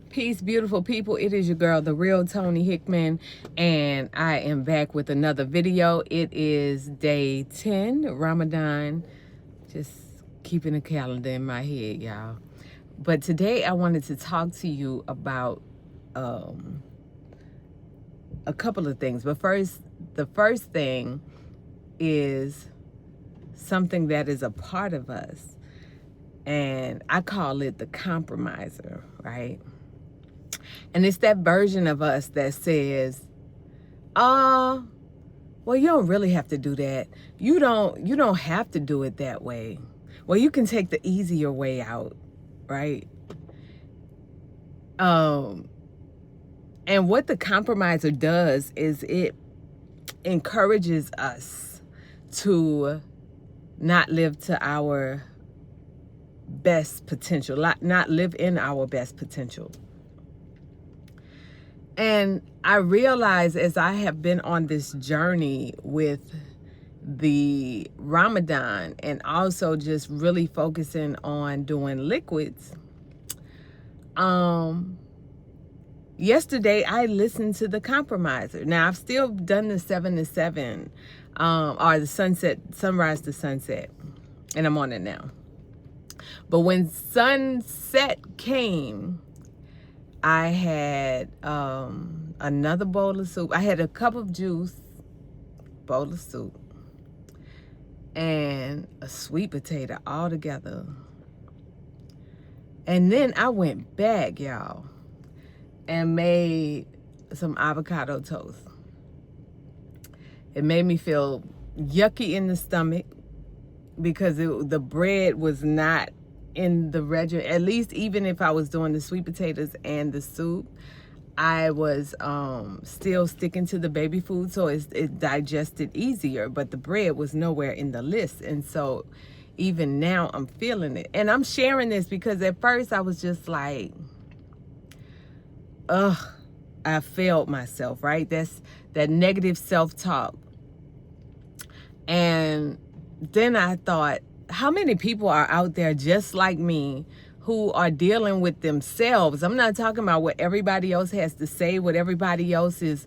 Peace, beautiful people. It is your girl, the real Tony Hickman, and I am back with another video. It is day 10, Ramadan. Just keeping a calendar in my head, y'all. But today I wanted to talk to you about a couple of things. But first, the first thing is something that is a part of us, and I call it the compromiser, right? And it's that version of us that says, well, you don't really have to do that. You don't have to do it that way. Well, you can take the easier way out, right? And what the compromiser does is it encourages us to not live to our best potential, not live in our best potential. And I realize as I have been on this journey with the Ramadan and also just really focusing on doing liquids, yesterday I listened to the compromiser. Now I've still done the 7 to 7, or the sunrise to sunset, and I'm on it now. But when sunset came, I had another bowl of soup. I had a cup of juice, bowl of soup, and a sweet potato all together. And then I went back, y'all, and made some avocado toast. It made me feel yucky in the stomach because the bread was not in the regimen. At least even if I was doing the sweet potatoes and the soup, I was still sticking to the baby food, so it digested easier, but the bread was nowhere in the list. And so even now I'm feeling it. And I'm sharing this because at first I was just like, I failed myself, right? That's that negative self-talk. And then I thought, how many people are out there just like me who are dealing with themselves? I'm not talking about what everybody else has to say, what everybody else is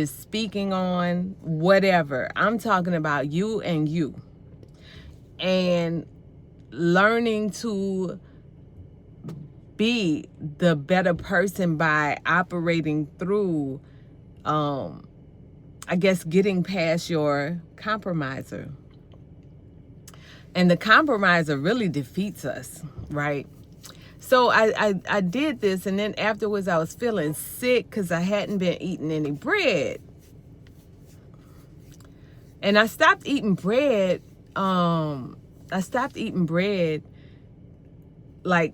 speaking on, whatever. I'm talking about you and you. And learning to be the better person by operating through, I guess, getting past your compromiser. And the compromiser really defeats us, right? So I did this, and then afterwards I was feeling sick because I hadn't been eating any bread. And I stopped eating bread. Like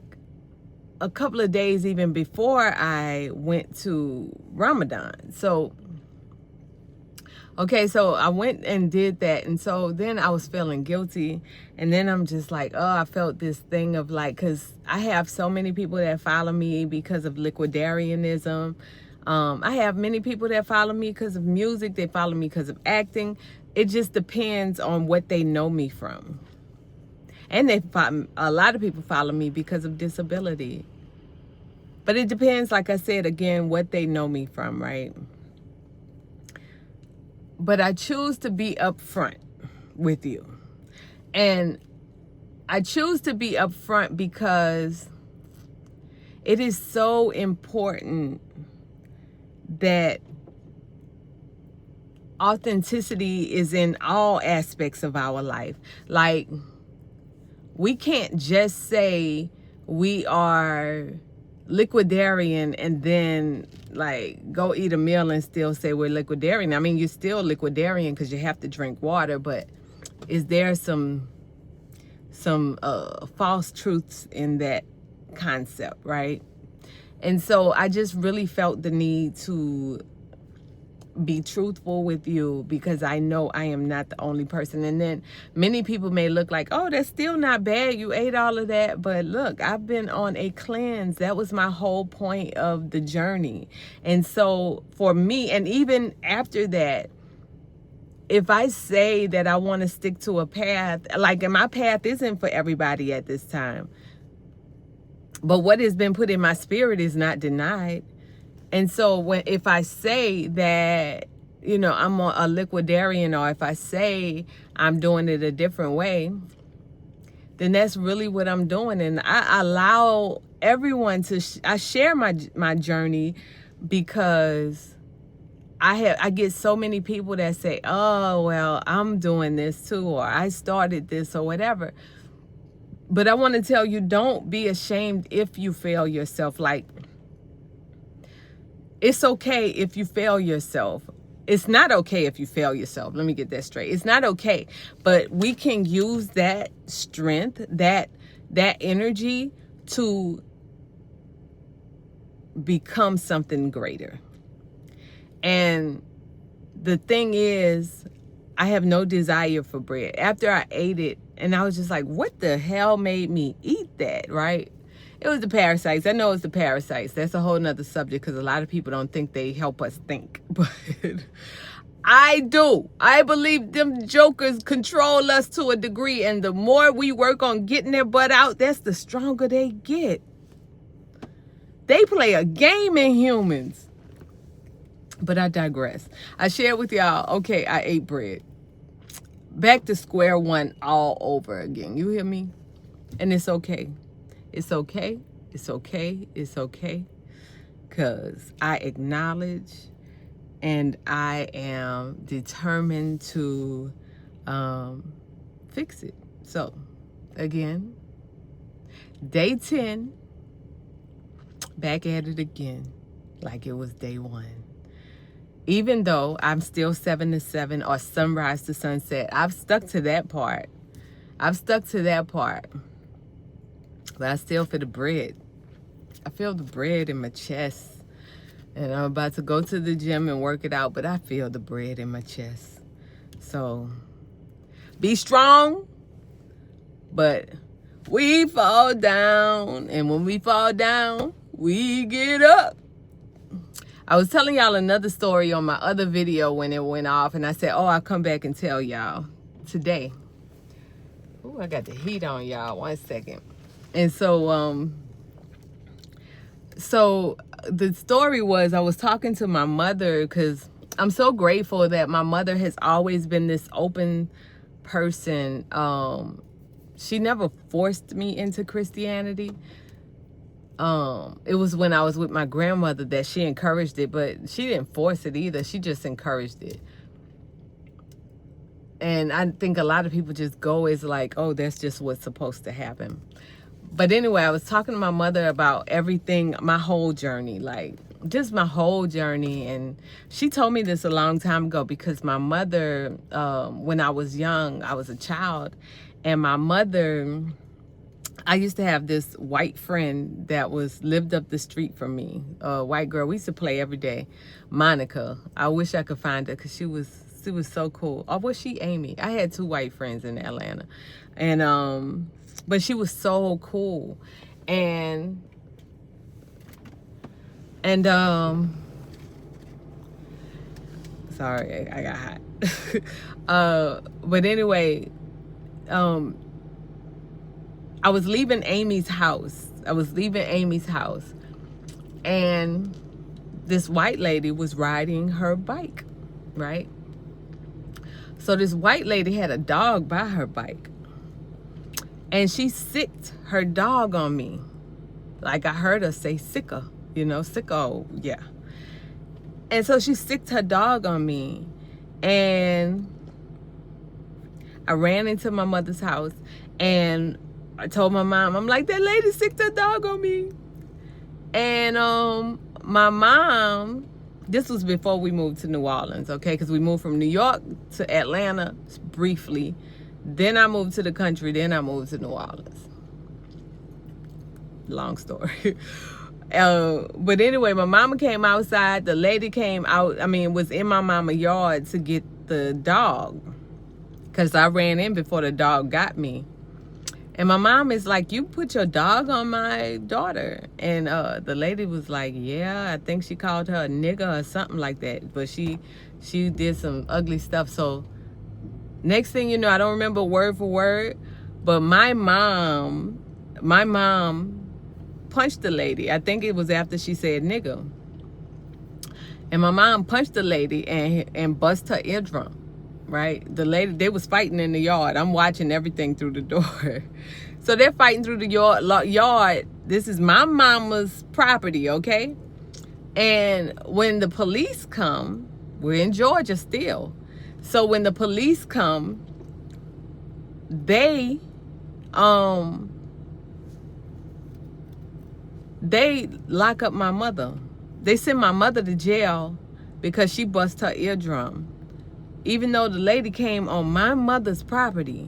a couple of days even before I went to Ramadan. So I went and did that. And so then I was feeling guilty. And then I'm just like, I felt this thing of like, because I have so many people that follow me because of liquidarianism. I have many people that follow me because of music. They follow me because of acting. It just depends on what they know me from. And a lot of people follow me because of disability. But it depends, like I said, again, what they know me from, right? But I choose to be upfront with you. And I choose to be upfront because it is so important that authenticity is in all aspects of our life. Like, we can't just say we are liquidarian and then like go eat a meal and still say we're liquidarian. I mean, you're still liquidarian because you have to drink water, but is there some false truths in that concept, right? And so I just really felt the need to be truthful with you because I know I am not the only person. And then many people may look like, oh, that's still not bad, you ate all of that. But look, I've been on a cleanse. That was my whole point of the journey. And so for me, and even after that, if I say that I want to stick to a path, like, and my path isn't for everybody at this time, But what has been put in my spirit is not denied. And so if I say that, I'm a liquidarian, or if I say I'm doing it a different way, then that's really what I'm doing. And I allow everyone to, I share my journey, because I get so many people that say, oh, well, I'm doing this too, or I started this, or whatever. But I want to tell you, don't be ashamed if you fail yourself. Like, it's okay if you fail yourself. It's not okay if you fail yourself. Let me get that straight. It's not okay. But we can use that strength, that energy, to become something greater. And the thing is, I have no desire for bread. After I ate it, and I was just like, what the hell made me eat that, right? It was the parasites. I know it's the parasites. That's a whole nother subject, because a lot of people don't think they help us think. But I do. I believe them jokers control us to a degree. And the more we work on getting their butt out, that's the stronger they get. They play a game in humans. But I digress. I shared with y'all, okay, I ate bread. Back to square one all over again. You hear me? And it's okay. It's okay. It's okay. It's okay. Because I acknowledge, and I am determined to fix it. So, again, day 10, back at it again, like it was day 1. Even though I'm still 7 to 7 or sunrise to sunset, I've stuck to that part. But I still feel the bread. I feel the bread in my chest. And I'm about to go to the gym and work it out, but I feel the bread in my chest. So, be strong, but we fall down. And when we fall down, we get up. I was telling y'all another story on my other video when it went off, and I said, oh, I'll come back and tell y'all today. Oh, I got the heat on, y'all. 1 second. And so the story was, I was talking to my mother, because I'm so grateful that my mother has always been this open person. She never forced me into Christianity. It was when I was with my grandmother that she encouraged it, but she didn't force it either. She just encouraged it. And I think a lot of people just go as like, oh, that's just what's supposed to happen. But anyway, I was talking to my mother about everything, my whole journey, like just my whole journey. And she told me this a long time ago, because my mother, when I was young, I was a child, and my mother, I used to have this white friend that lived up the street from me, a white girl. We used to play every day, Monica. I wish I could find her, because she was so cool. Or was she Amy? I had 2 white friends in Atlanta, and but she was so cool, and sorry, I got hot. But anyway, I was leaving Amy's house. And this white lady was riding her bike, right? So this white lady had a dog by her bike. And she sicked her dog on me. Like I heard her say sicker, sicko, yeah. And so she sicked her dog on me. And I ran into my mother's house, and I told my mom, I'm like, that lady sicked her dog on me. And my mom, this was before we moved to New Orleans, okay? Because we moved from New York to Atlanta briefly. Then I moved to the country. Then I moved to New Orleans. Long story. But anyway, my mama came outside. The lady came out, was in my mama's yard to get the dog, because I ran in before the dog got me. And my mom is like, you put your dog on my daughter. And the lady was like, yeah, I think she called her a nigger or something like that. But she did some ugly stuff. So next thing you know, I don't remember word for word, but my mom punched the lady. I think it was after she said nigga. And my mom punched the lady and bust her eardrum, right? The lady, they was fighting in the yard. I'm watching everything through the door. So they're fighting through the yard. This is my mama's property, okay? And when the police come, we're in Georgia still. So when the police come, they lock up my mother. They send my mother to jail because she bust her eardrum. Even though the lady came on my mother's property,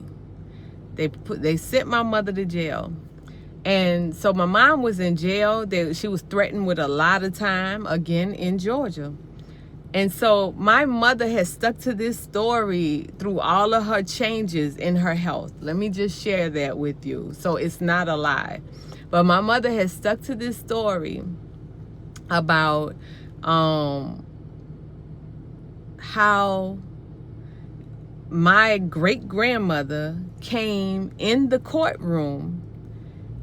they sent my mother to jail. And so my mom was in jail. She was threatened with a lot of time, again, in Georgia. And so my mother has stuck to this story through all of her changes in her health. Let me just share that with you, so it's not a lie. But my mother has stuck to this story about how my great-grandmother came in the courtroom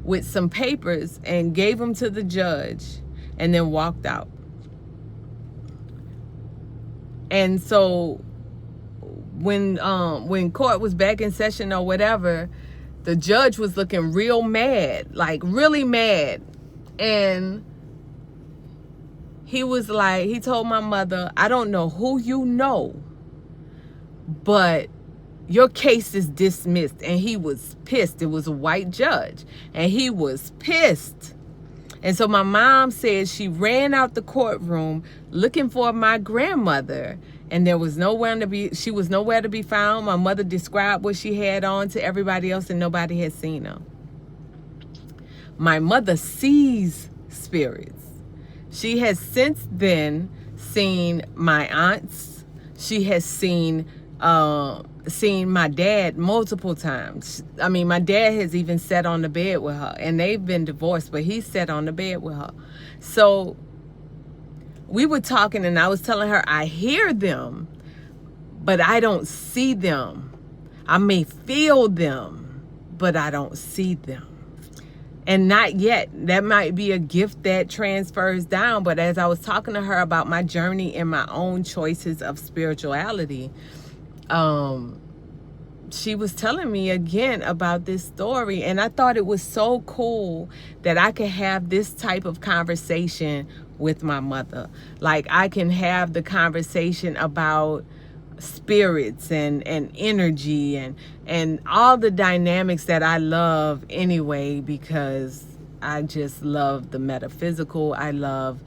with some papers and gave them to the judge and then walked out. And so when court was back in session or whatever, the judge was looking real mad, like really mad. And he was like, he told my mother, I don't know who you know, but your case is dismissed. And he was pissed. It was a white judge, and he was pissed. And so my mom said she ran out the courtroom looking for my grandmother, and there was she was nowhere to be found. My mother described what she had on to everybody else, and nobody had seen her. My mother sees spirits. She has since then seen my aunts. She has seen my dad multiple times. I mean, my dad has even sat on the bed with her, and they've been divorced, but he sat on the bed with her. So we were talking, and I was telling her, I hear them, but I don't see them. I may feel them, but I don't see them. And not yet. That might be a gift that transfers down. But as I was talking to her about my journey and my own choices of spirituality, she was telling me again about this story. And I thought it was so cool that I could have this type of conversation with my mother. Like, I can have the conversation about spirits and energy and all the dynamics that I love anyway, because I just love the metaphysical. I love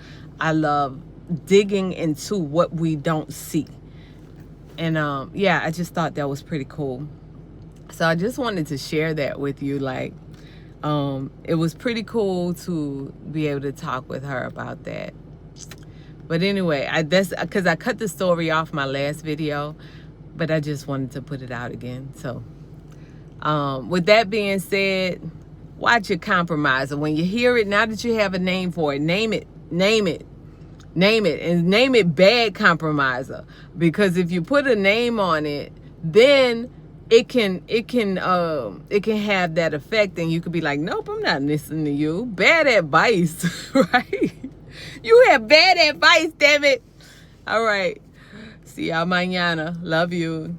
digging into what we don't see. And yeah, I just thought that was pretty cool. So I just wanted to share that with you. Like, it was pretty cool to be able to talk with her about that. But anyway, that's because I cut the story off my last video, but I just wanted to put it out again. So with that being said, watch your compromiser. When you hear it, now that you have a name for it, name it, and name it bad compromiser. Because if you put a name on it, then it can have that effect, and you could be like, nope, I'm not listening to you. Bad advice, right? You have bad advice, damn it. All right. See y'all mañana. Love you.